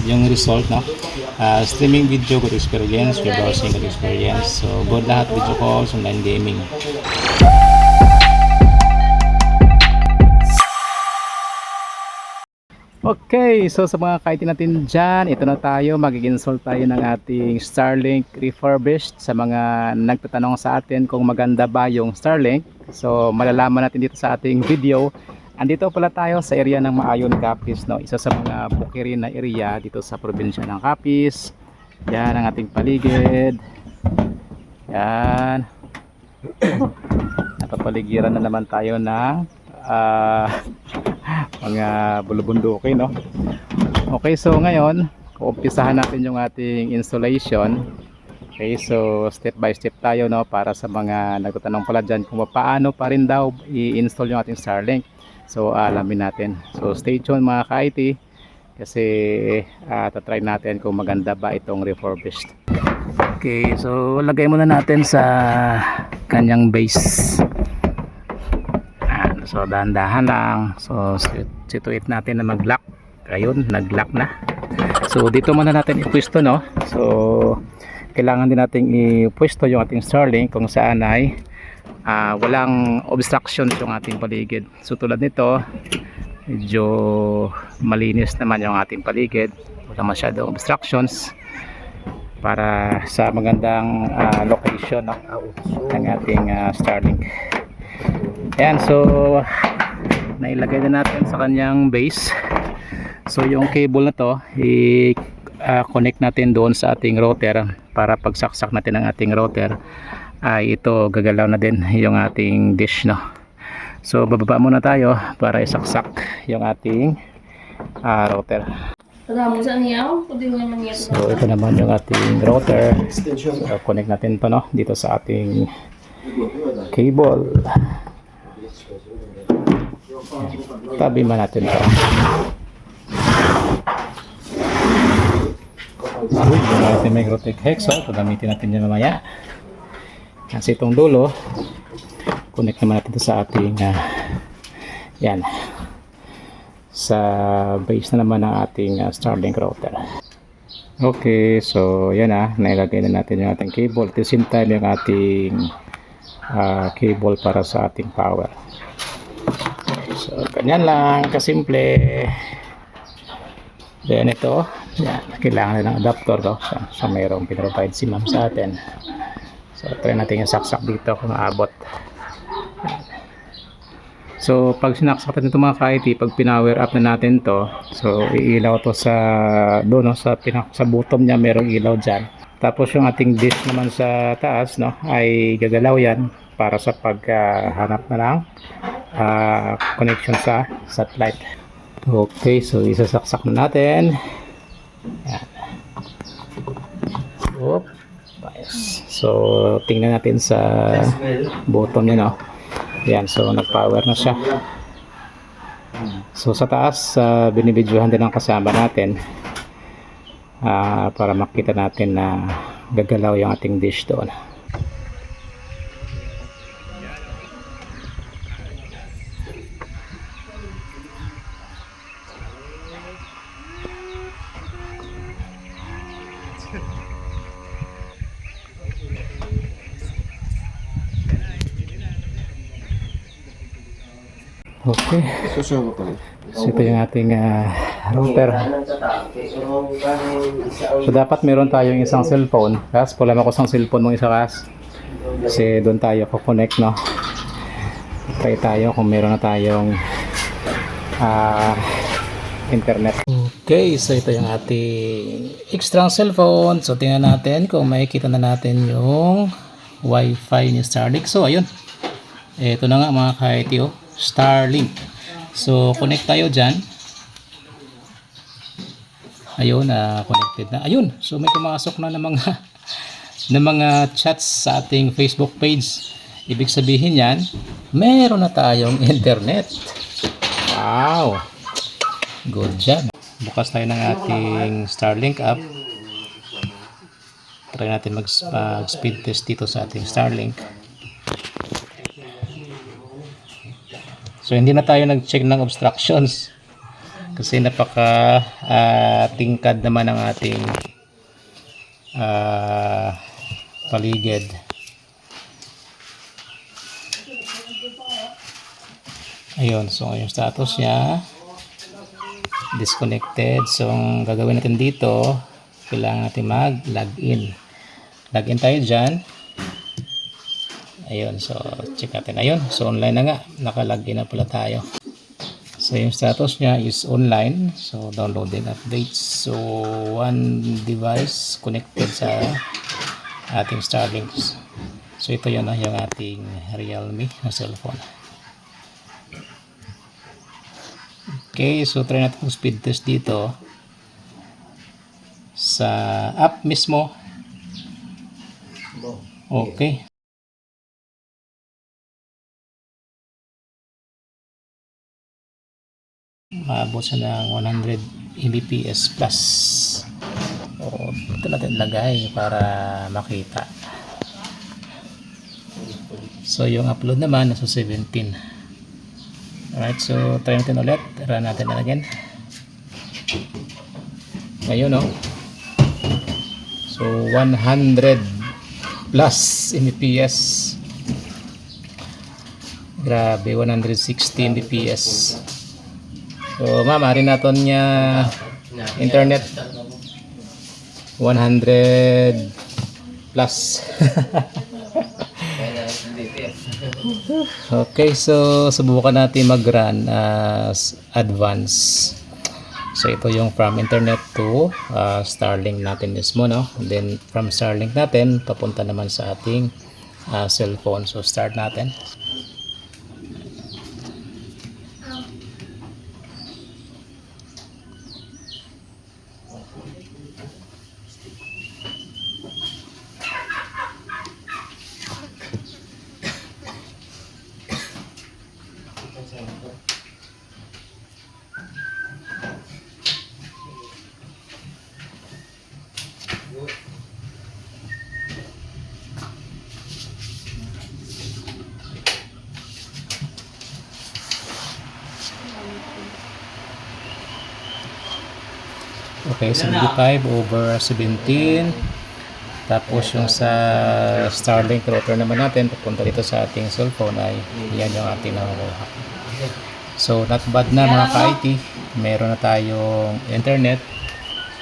yung result, no? Streaming video, good experience. Browsing, good experience. So, good lahat. Video calls, online gaming. Okay, so sa mga kaitin natin dyan, ito na tayo, mag-install tayo ng ating Starlink refurbished. Sa mga nagtatanong sa atin kung maganda ba yung Starlink, so malalaman natin dito sa ating video. Andito pala tayo sa area ng Maayon, Capiz, no? Isa sa mga bukirin na area dito sa probinsya ng Capiz. Yan ang ating paligid. Yan. Napapaligiran na naman tayo ng mga bulubundukin, no? Okay, so ngayon uumpisahan natin yung ating installation. Okay, so step by step tayo, no, para sa mga nagtatanong pala dyan kung paano pa rin daw i-install yung ating Starlink. So alamin natin, so stay tuned mga ka-IT, kasi tatry natin kung maganda ba itong refurbished. Okay, so lagay muna natin sa kanyang base. So dahan-dahan lang. So situate natin na mag-lock. Ayun, nag-lock na. So dito muna natin ipwesto, no. So kailangan din nating ipwesto yung ating Starlink kung saan ay walang obstruction yung ating paligid. So tulad nito, medyo malinis naman yung ating paligid. Wala masyadong obstructions para sa magandang location, no, ng ating Starlink. Ayan, so nailagay na natin sa kanyang base. So yung cable na to i-connect natin doon sa ating router, para pagsaksak natin ang ating router ay ito gagalaw na din yung ating dish, no. So bababa muna tayo para isaksak yung ating router. So ito naman yung ating router. So connect natin pa, no, dito sa ating cable. Tabi man natin ito. Yung ating Microtech Hex, so gamitin natin yan mamaya. Kasi itong dulo, connect naman natin ito sa ating yan, sa base na naman ng ating Starlink router. Okay, so yan nailagay na natin yung ating cable. At the same time yung ating cable para sa ating power. So ganyan lang kasimple. Then ito, yan, kailangan na ng adapter to. So mayroong pinrovide si ma'am sa atin. So try natin yung saksak dito kung aabot. So pag sinaksak natin ito mga ka-IT, pag pinower up na natin to, so iilaw to sa doon, no, sa bottom niya merong ilaw dyan. Tapos yung ating dish naman sa taas, no, ay gagalaw yan para sa paghanap na lang connection sa satellite. Okay, so isasaksak na natin. Yan. Oop. So tingnan natin sa bottom niya, no. Yan, so nag-power na siya. So sa taas, binibidyohan din ang kasama natin para makita natin na gagalaw yung ating dish doon. Okay, so ito yung ating router. So dapat meron tayong isang cellphone. Kas, pula mo ko isang cellphone mong isa, kas, kasi doon tayo connect, no. Try tayo kung meron na tayong internet. Okay, so ito yung ating extra cellphone. So tingnan natin kung makikita na natin yung wifi ni Starlink. So ayun, ito na nga mga ka-IT, oh, Starlink. So connect tayo dyan. Ayun, connected na. Ayun, so may pumasok na ng mga chats sa ating Facebook page. Ibig sabihin yan, meron na tayong internet. Wow, good job. Bukas tayo ng ating Starlink app. Try natin mag-speed test dito sa ating Starlink. So hindi na tayo nag-check ng obstructions Kasi napaka tingkad naman ang ating paligid. Ayun, so yung status niya disconnected. So ang gagawin natin dito, kailangan natin mag-login. Login tayo dyan. Ayun, so check natin. Ayun, so online na nga, naka-login na pala tayo. So yung status niya is online. So downloading updates. So one device connected sa ating Starlink. So ito yun, yung ating Realme na cellphone. Okay, so try natin yung speed test dito sa app mismo. Okay. Maabot siya ng 100 Mbps plus. So, ito natin lagay para makita. So yung upload naman nasa 17. Alright, so try natin ulit. Run natin na again. Ngayon, no? So 100 plus Mbps. Grabe, 160 Mbps. So mamari natin niya internet 100 plus. Okay, so subukan natin mag-run as advance. So ito yung from internet to Starlink natin mismo, no? And then from Starlink natin papunta naman sa ating cellphone. So start natin. Okay, 75/17. Tapos yung sa Starlink router naman natin, papunta dito sa ating cellphone ay yan yung ating nakukuha. So not bad na mga ka-IT. Meron na tayong internet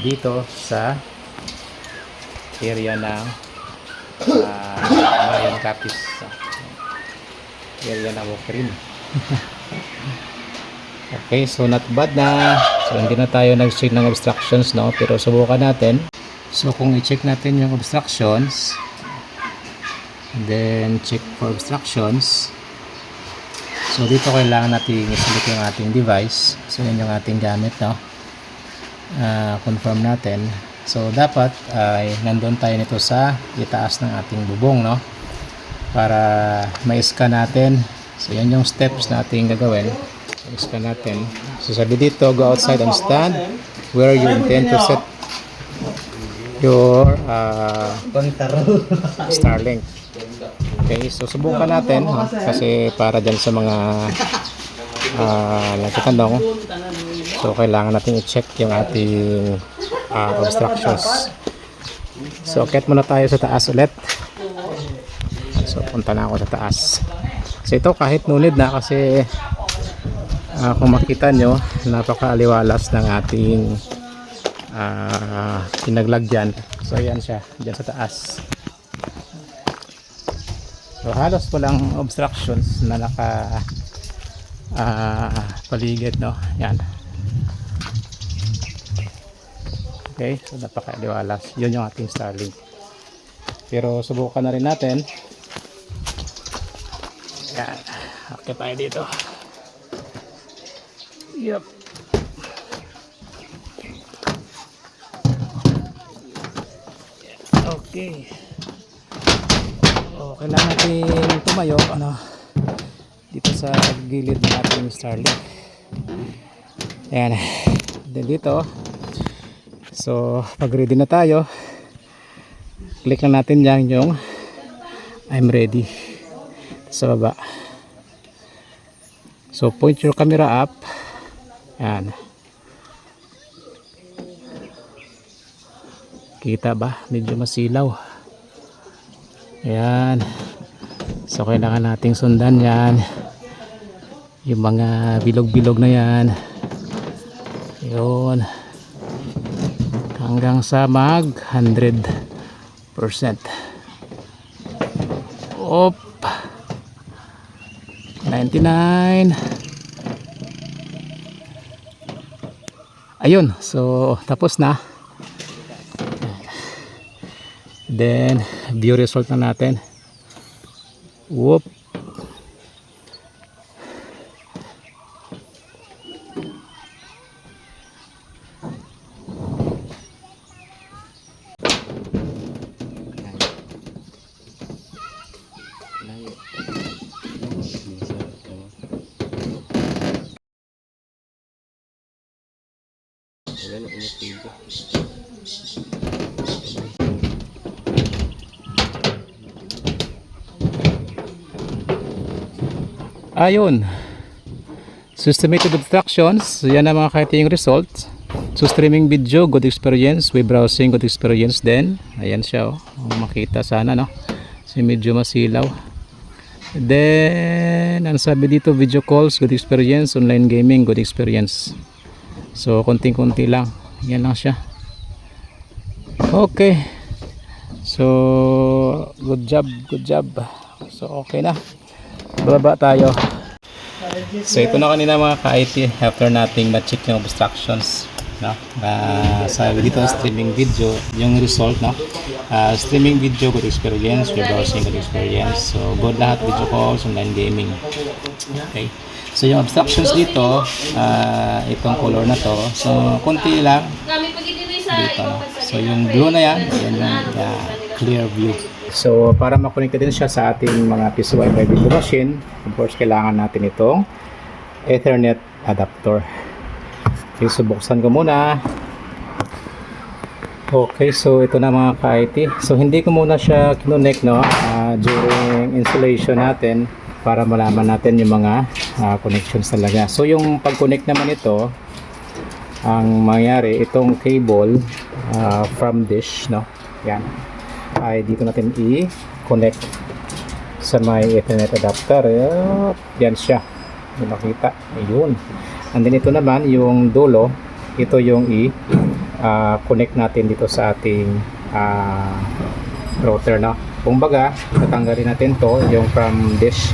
dito sa area ng Mayan Capiz. Area ng Walkerin. Okay, so not bad na. So hindi na tayo nag-check ng obstructions, no? Pero subukan natin. So kung i-check natin yung obstructions, and then check for obstructions. So dito kailangan natin i-select yung ating device. So yun yung ating gamit, no? Confirm natin. So dapat ay nandun tayo nito sa itaas ng ating bubong, no? Para ma-scan natin. So yan yung steps na ating gagawin. Scan natin. So sabi dito, go outside and stand where you intend to set your Starlink. Okay, so subukan natin, no? Kasi para dyan sa mga nagtatanong, so kailangan natin i-check yung ating obstructions. So akit muna tayo sa taas ulit. So punta na ako sa taas. So ito kahit nunid na kasi kung makita nyo, napakaaliwalas ng ating pinaglagyan. So ayan siya, dyan sa taas. So halos walang obstructions na naka paligid, no? Yan. Okay, so napakaaliwalas. Yun yung ating Starlink. Pero subukan na rin natin. Yan. Okay tayo dito. Yep. Okay. Okay lang natin tumayo dito sa gilid ng ating Starlink. Ayan. Then dito. So pag ready na tayo, click lang natin yan yung I'm ready sa baba. So point your camera up. Ayan. kita ba? Medyo masilaw. Ayan. So kailangan nating sundan yan. Yung mga bilog-bilog na yan. Yun. Hanggang sa mag 100%. Op. 99. Ayun. So tapos na. Then view result na natin. Whoop. Ayun. Systematic obstructions. Yan ang mga kaiting results. So streaming video, good experience. Web browsing, good experience din. Ayan siya oh. Makita sana no. So medyo masilaw. Then, ang sabi dito, video calls, good experience. Online gaming, good experience. So konting-konti lang. Yan lang siya. Okay. So good job, good job. So okay na. Bababa tayo. So ito na kanina mga ka-IT after nating ma-check yung obstructions, no? Sabi dito streaming video yung result, no? Streaming video, good experience. Web browsing, good experience. So good lahat, video calls, online gaming. Okay. So yung obstructions dito, itong color na to, so konti lang dito, no? So yung blue na yan lang, clear view. So para makonect din siya sa ating mga PCI video machine, of course kailangan natin itong Ethernet adapter. Okay, so buksan ko muna. Okay, so ito na mga ka-IT. So hindi ko muna siya kinonect, no, during installation natin para malaman natin yung mga connections talaga. So yung pag-connect naman ito, ang mangyari, itong cable from dish, no, yan, ay dito natin i-connect sa may Ethernet adapter. Yan siya, yung nakita, ayun. And then ito naman yung dulo, ito yung i-connect natin dito sa ating router, no. Kumbaga tatanggalin natin to, yung from dish,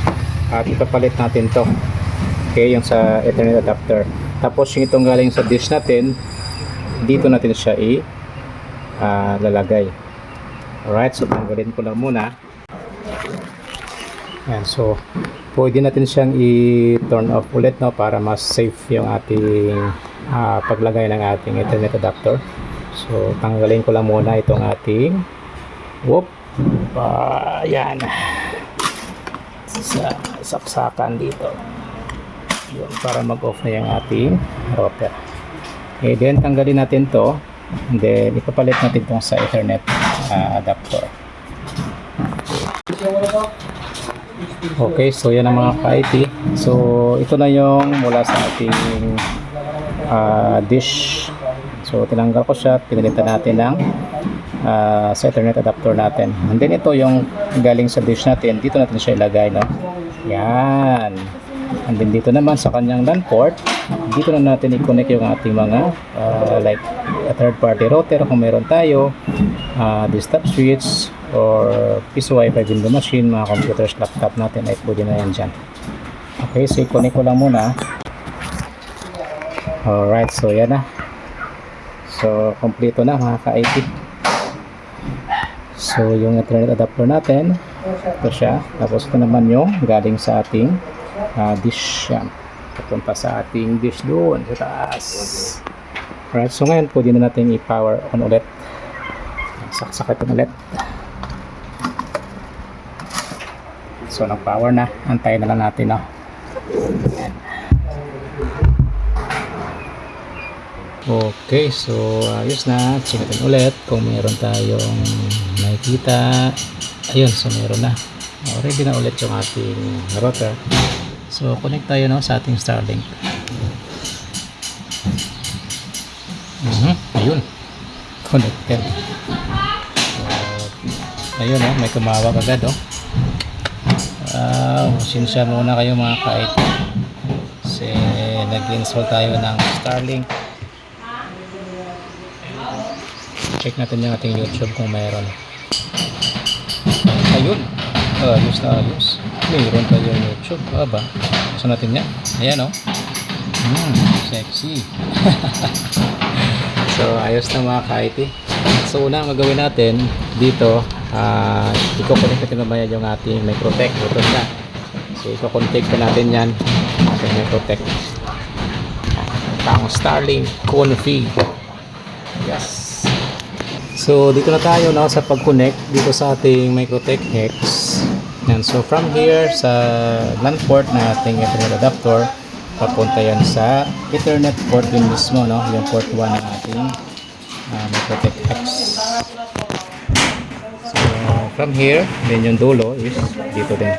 at ipapalit natin to, okay, yung sa Ethernet adapter. Tapos yung itong galing sa dish natin, dito natin siya lalagay. Alright, so tanggalin ko lang muna. Ayan, so pwede natin siyang i-turn off ulit, no, para mas safe yung ating paglagay ng ating Ethernet adapter. So tanggalin ko lang muna itong ating yan sa saksakan dito. Yun, para mag-off na yung ating router. Okay, then tanggalin natin to, and then ipapalit natin itong sa Ethernet adapter. Okay, so yan ang mga ka-IT. So ito na yung mula sa ating dish. So tinanggal ko siya, pinalitan natin ng sa Ethernet adapter natin. And then ito yung galing sa dish natin, dito natin siya ilagay, no? Yan. And then dito naman sa kanyang LAN port, dito na natin i-connect yung ating mga like a third party router kung meron tayo, desktop switch or PCI window machine, mga computers, laptop natin, ay pwede na yan dyan. Okay, so i-connect ko lang muna. Alright, so yan na. So kompleto na mga ka-IT. So yung Ethernet adapter natin, ito siya. Tapos ito naman yung galing sa ating dish, yan, papunta sa ating dish doon sa taas. Alright, so ngayon pwede na natin i-power on ulit. Saksakin ulit. So nag-power na, antayin na lang natin, no? Yan. Okay, so ayos na. Check natin ulit kung meron tayong nakikita. Ayun, so meron na. Ready na ulit yung ating router. So connect tayo, no, sa ating Starlink. Ayun. connected. So, ayun may tumawag agad sinsya muna kayo mga ka-IT kasi nag-install tayo ng Starlink. Check natin yung ating YouTube kung mayroon. Ayun, ayos na ayos, mayroon tayong YouTube. Aba, saan natin yan? Ayan sexy. So ayos na mga ka-IT. So una ang gagawin natin dito, i-connect natin mamaya yung ating Microtech. Ito na. So i-connect natin yan sa Microtech. Ang Starlink config. Yes. So dito na tayo sa pag-connect dito sa ating Microtech Hex. And so from here sa LAN port na ating Ethernet adapter, papunta yan sa Ethernet port din mismo, yung port 1 ng ating Microtech Hex. So from here, then yung dulo is dito din.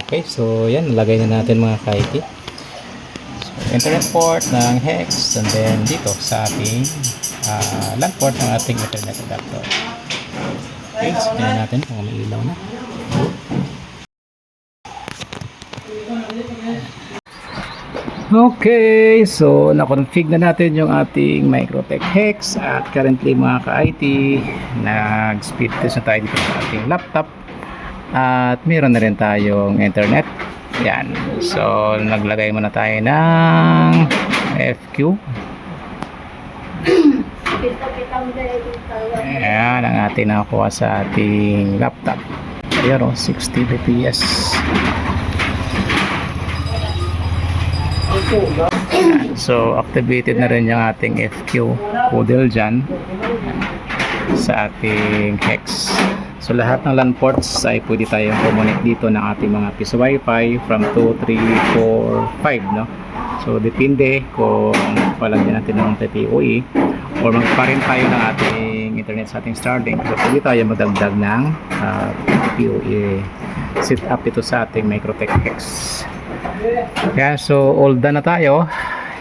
Okay, so yan, nalagay na natin mga ka-IT. So, Ethernet port ng Hex, and then dito sa ating LAN port ng ating Ethernet adapter. Okay, so tingnan natin kung may ilaw na. Okay, so na-config na natin yung ating Microtech Hex at currently mga ka-IT, nag-speed test na tayo dito sa ating laptop at meron na rin tayong internet. Yan, so naglagay muna tayo ng FQ. Ayan ang ating nakuha sa ating laptop. Ayan 60 fps. So activated na rin yung ating FQ codel dyan sa ating Hex. So lahat ng LAN ports ay pwede tayong connect dito ng ating mga piso Wi-Fi from 2, 3, 4, 5 So depende kung palagyan natin ng TPOE or magparin tayo ng ating internet sa ating Starlink. So pwede tayo magdagdag ng TPOE setup dito sa ating Microtech Hex. Kaya so all done na tayo.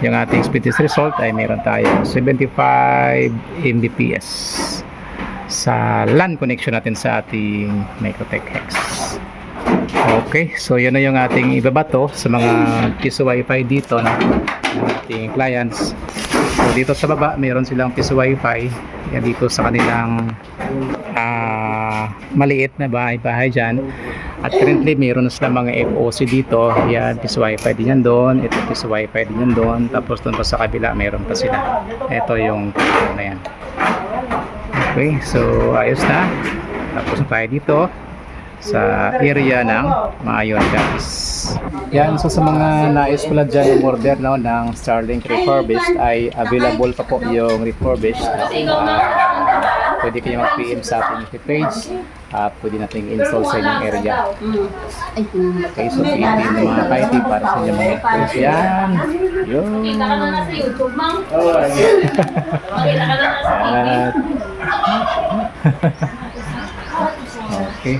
Yung ating speed test result ay meron tayo 75 Mbps sa LAN connection natin sa ating Microtech Hex. Okay, so yun na yung ating ibabato sa mga piso Wi-Fi dito ng ating clients. So dito sa baba mayroon silang piso Wi-Fi. Yan dito sa kanilang maliit na bahay dyan. At currently mayroon na silang mga FOC dito. Yan, piso Wi-Fi din yan doon. Ito piso Wi-Fi din yan doon. Tapos doon pa sa kabila mayroon pa sila. Ito yung na yan. Okay, so ayos na. Tapos na tayo dito sa area ng Maayon guys. Yan, so sa mga nais pala dyan order ng Starlink refurbished ay available pa po yung refurbished. Pwede kayo mag-PM sa ating page at pwede natin install sa inyong area. Okay, so PM ng mga ka-IT para sa inyong mga page. Yan. Yun. Kita ka na sa YouTube, Mang. Makita ka na sa TV. Okay.